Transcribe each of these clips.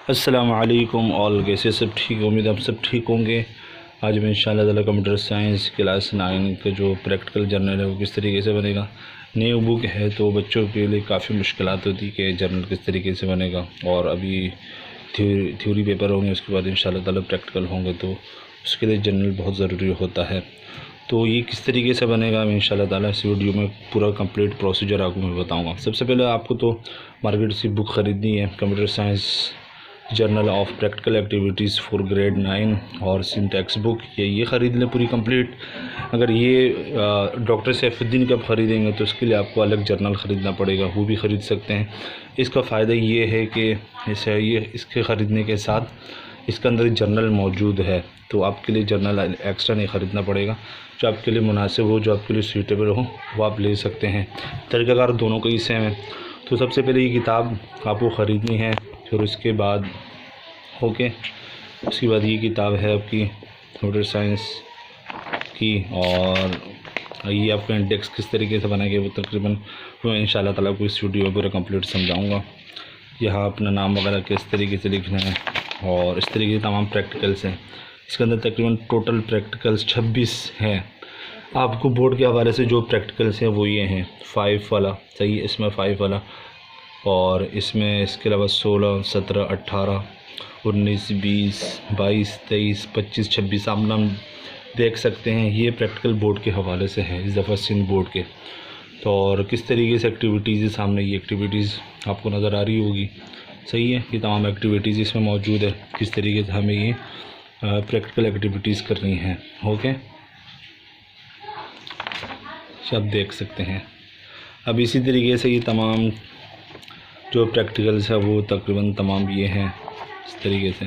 अस्सलाम वालेकुम ऑल, कैसे सब ठीक, उम्मीद आप सब ठीक होंगे। आज मैं इंशाअल्लाह ताला कंप्यूटर साइंस क्लास 9 का जो प्रैक्टिकल जर्नल है वो किस तरीके से बनेगा। न्यू बुक है तो बच्चों के लिए काफ़ी मुश्किलात होती कि जर्नल किस तरीके से बनेगा, और अभी थ्योरी पेपर होंगे, उसके बाद इंशाअल्लाह ताला प्रैक्टिकल होंगे, तो उसके लिए जर्नल बहुत ज़रूरी होता है। तो ये किस तरीके से बनेगा मैं इंशाअल्लाह ताला इस वीडियो में पूरा कंप्लीट प्रोसीजर आपको मैं बताऊंगा। सबसे पहले आपको तो मार्केट से बुक ख़रीदनी है, computer science journal of practical activities for grade 9 और सिंटैक्स बुक, ये ख़रीद लें पूरी कंप्लीट। अगर ये डॉक्टर सैफुद्दीन का ख़रीदेंगे तो इसके लिए आपको अलग जर्नल ख़रीदना पड़ेगा, वो भी ख़रीद सकते हैं। इसका फ़ायदा ये है कि इसके ख़रीदने के साथ इसके अंदर जर्नल मौजूद है, तो आपके लिए जर्नल एक्स्ट्रा नहीं ख़रीदना पड़ेगा। जो आपके लिए मुनासिब हो, जो आपके लिए सूटेबल हो, वो आप ले सकते हैं। तरीक़ाकार दोनों का ही सेम है। तो सबसे पहले ये किताब आपको ख़रीदनी है, फिर उसके बाद उसके बाद ये किताब है आपकी कंप्यूटर साइंस की, और ये आपका इंडेक्स किस तरीके से बनाएंगे वो तकरीबन मैं इंशाअल्लाह ताला को इस वीडियो में पूरा कंप्लीट समझाऊंगा। यहाँ अपना नाम वगैरह किस तरीके से लिखना है, और इस तरीके के तमाम प्रैक्टिकल्स हैं। इसके अंदर तकरीबन टोटल प्रैक्टिकल्स 26 हैं। आपको बोर्ड के हवाले से जो प्रैक्टिकल्स हैं वो ये हैं 5 वाला, सही है, इसमें 5 वाला, और इसमें इसके अलावा 16, 17, 18, 19, 20, 22, 23, 25, 26 आप नाम देख सकते हैं। ये प्रैक्टिकल बोर्ड के हवाले से है, इस दफ़ा सिंध बोर्ड के। तो और किस तरीके से एक्टिविटीज़ है, सामने ये एक्टिविटीज़ आपको नज़र आ रही होगी, सही है। ये तमाम एक्टिविटीज़ इसमें मौजूद है, किस तरीके से हमें ये प्रैक्टिकल एक्टिविटीज़ करनी है। आप देख सकते हैं। अब इसी तरीके से ये तमाम जो प्रैक्टिकल्स है वो तकरीबन तमाम ये हैं इस तरीके से।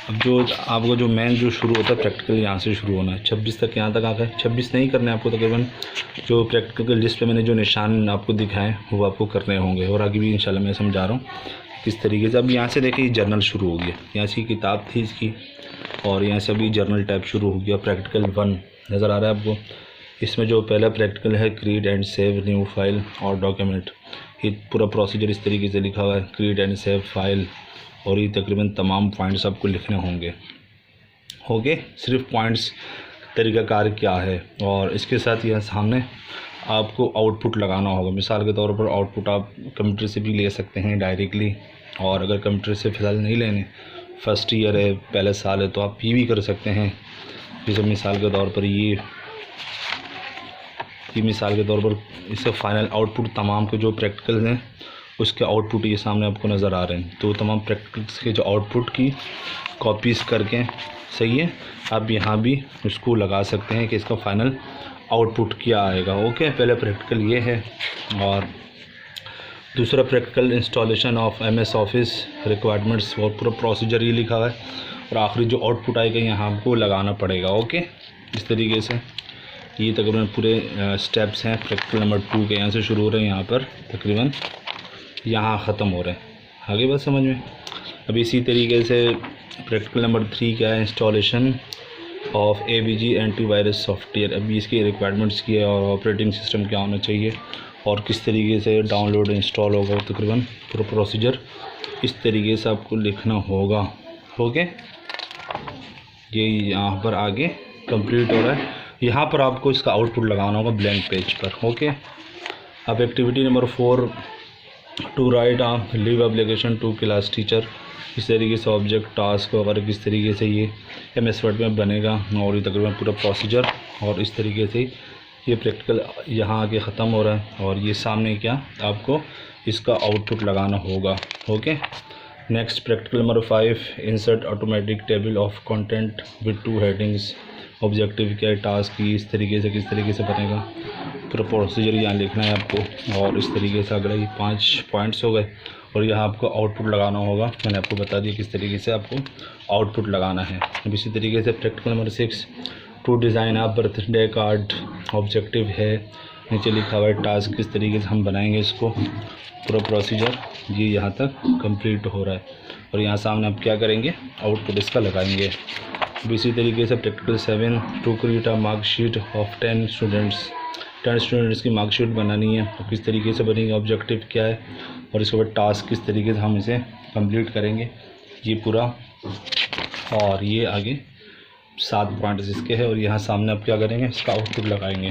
अब जो आपको जो मेन जो शुरू होता है प्रैक्टिकल यहाँ से शुरू होना है, 26 तक यहाँ तक आ गए। 26 नहीं करने आपको, तकरीबन जो प्रैक्टिकल लिस्ट पे मैंने जो निशान आपको दिखाए वो आपको करने होंगे, और आगे भी इंशाल्लाह मैं समझा रहा हूँ किस तरीके से। अब यहाँ से देखिए जर्नल शुरू हो गया, यहाँ से किताब थी इसकी, और यहाँ से अभी जर्नल टाइप शुरू हो गया। प्रैक्टिकल 1 नज़र आ रहा है आपको। इसमें जो पहला प्रैक्टिकल है create and save new file और डॉक्यूमेंट, ये पूरा प्रोसीजर इस तरीके से लिखा हुआ है, क्रिएट एंड सेव फाइल, और ये तकरीबन तमाम पॉइंट्स आपको लिखने होंगे। सिर्फ पॉइंट्स तरीक़ाकार क्या है, और इसके साथ यह सामने आपको आउटपुट लगाना होगा। मिसाल के तौर पर आउटपुट आप कंप्यूटर से भी ले सकते हैं डायरेक्टली, और अगर कंप्यूटर से फ़िलहाल नहीं लेने, फर्स्ट ईयर है, पहला साल है, तो आप ये भी कर सकते हैं। जैसे मिसाल के तौर पर ये मिसाल के तौर पर इससे फ़ाइनल आउटपुट तमाम के जो प्रैक्टिकल्स हैं उसके आउटपुट ये सामने आपको नज़र आ रहे हैं। तो तमाम प्रैक्टिकल्स के जो आउटपुट की कॉपीज़ करके, सही है, आप यहाँ भी उसको लगा सकते हैं कि इसका फ़ाइनल आउटपुट क्या आएगा। पहले प्रैक्टिकल ये है, और दूसरा practical installation of MS office requirements, और पूरा प्रोसीजर ये लिखा हुआ है, और आखिरी जो आउटपुट आएगा यहाँ आपको लगाना पड़ेगा। इस तरीके से ये तकरीबन पूरे स्टेप्स हैं। प्रैक्टिकल नंबर 2 के यहाँ से शुरू हो रहे हैं, यहाँ पर तकरीबन यहाँ ख़त्म हो रहे हैं। आगे बात समझ में। अब इसी तरीके से प्रैक्टिकल नंबर 3 क्या है, installation of AVG antivirus software. अभी इसकी रिक्वायरमेंट्स की है, और ऑपरेटिंग सिस्टम क्या होना चाहिए, और किस तरीके से डाउनलोड इंस्टॉल होगा, तकरीबन पूरा प्रोसीजर इस तरीके से आपको लिखना होगा। ये यहाँ पर आगे कंप्लीट हो रहा है। यहाँ पर आपको इसका आउटपुट लगाना होगा ब्लैंक पेज पर। अब activity number 4 to write leave application to class teacher. इस तरीके से ऑब्जेक्ट टास्क वगैरह किस तरीके से ये MS वर्ड में बनेगा, और ये तकरीबन पूरा प्रोसीजर, और इस तरीके से ये प्रैक्टिकल यहाँ आके ख़त्म हो रहा है। और ये सामने क्या आपको इसका आउटपुट लगाना होगा। Next practical number 5 insert automatic table of content with 2 headings. Objective क्या है, टास्क की इस तरीके से किस तरीके से बनेगा, पूरा प्रोसीजर यहाँ लिखना है आपको। और इस तरीके से अगला ये 5 पॉइंट्स हो गए, और यहाँ आपको आउटपुट लगाना होगा। मैंने आपको बता दिया किस तरीके से आपको आउटपुट लगाना है। अब इसी तरीके से प्रैक्टिकल नंबर 6 टू डिज़ाइन आप बर्थडे कार्ड। ऑब्जेक्टिव है, नीचे लिखा हुआ है टास्क, किस तरीके से हम बनाएंगे इसको। पूरा प्रोसीजर ये यहाँ तक कंप्लीट हो रहा है, और यहाँ सामने आप क्या करेंगे, आउटपुट इसका लगाएंगे। अब इसी तरीके से practical 7 to create a marksheet of 10 students. 10 students की मार्कशीट बनानी है तो किस तरीके से बनेगी, ऑब्जेक्टिव क्या है और इसके बाद टास्क किस तरीके से हम इसे कंप्लीट करेंगे, ये पूरा। और ये आगे 7 पॉइंट्स इसके हैं और यहाँ सामने आप क्या करेंगे, इसका आउटपुट लगाएंगे।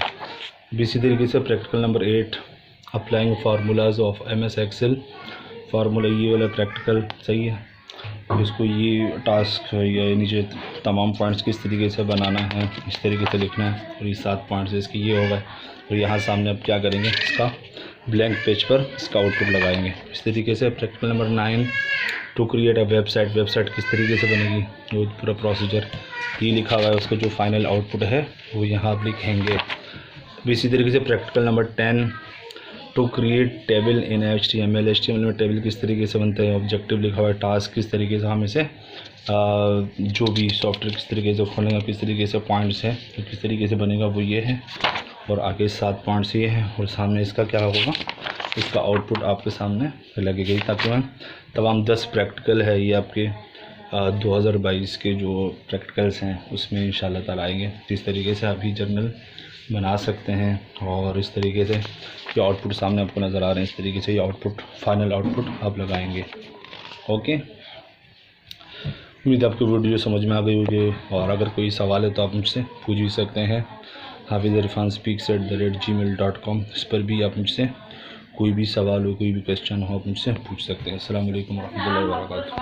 इसी तरीके से practical number 8 applying formulas of MS excel. Formula ये वाला प्रैक्टिकल सही है, इसको ये टास्क या नीचे तमाम पॉइंट्स किस तरीके से बनाना है इस तरीके से लिखना है और ये 7 पॉइंट्स इसके ये होगा। और यहाँ सामने आप क्या करेंगे, इसका ब्लैंक पेज पर इसका आउटपुट लगाएंगे। इस तरीके से practical number 9 to create a website किस तरीके से बनेगी, वो पूरा प्रोसीजर ये लिखा हुआ है, उसका जो फाइनल आउटपुट है वो यहाँ आप लिखेंगे। इसी तरीके से practical number 10 to create table in HTML में टेबल किस तरीके से बनता है, ऑब्जेक्टिव लिखा हुआ है, टास्क किस तरीके से हम इसे जो भी सॉफ्टवेयर किस तरीके से खोलेंगे, किस तरीके से पॉइंट्स है तो किस तरीके से बनेगा वो ये है। और आगे 7 पॉइंट्स ये हैं और सामने इसका क्या होगा, इसका आउटपुट आपके सामने लगेगी। तकरीबन तमाम 10 प्रैक्टिकल है ये आपके 2022 के जो प्रैक्टिकल्स हैं उसमें इंशाल्लाह ताला आएंगे। इस तरीके से आप ही जर्नल बना सकते हैं और इस तरीके से ये आउटपुट सामने आपको नज़र आ रहे हैं, इस तरीके से ये आउटपुट फाइनल आउटपुट आप लगाएंगे। ओके, उम्मीद आपको वीडियो समझ में आ गई होगी और अगर कोई सवाल है तो आप मुझसे पूछ भी सकते हैं। hafizirspeaks@gmail.com इस पर भी आप मुझसे कोई भी सवाल हो, कोई भी क्वेश्चन हो, आप मुझसे पूछ सकते हैं। अस्सलाम वालेकुम रहमतुल्लाहि व बरकातहू।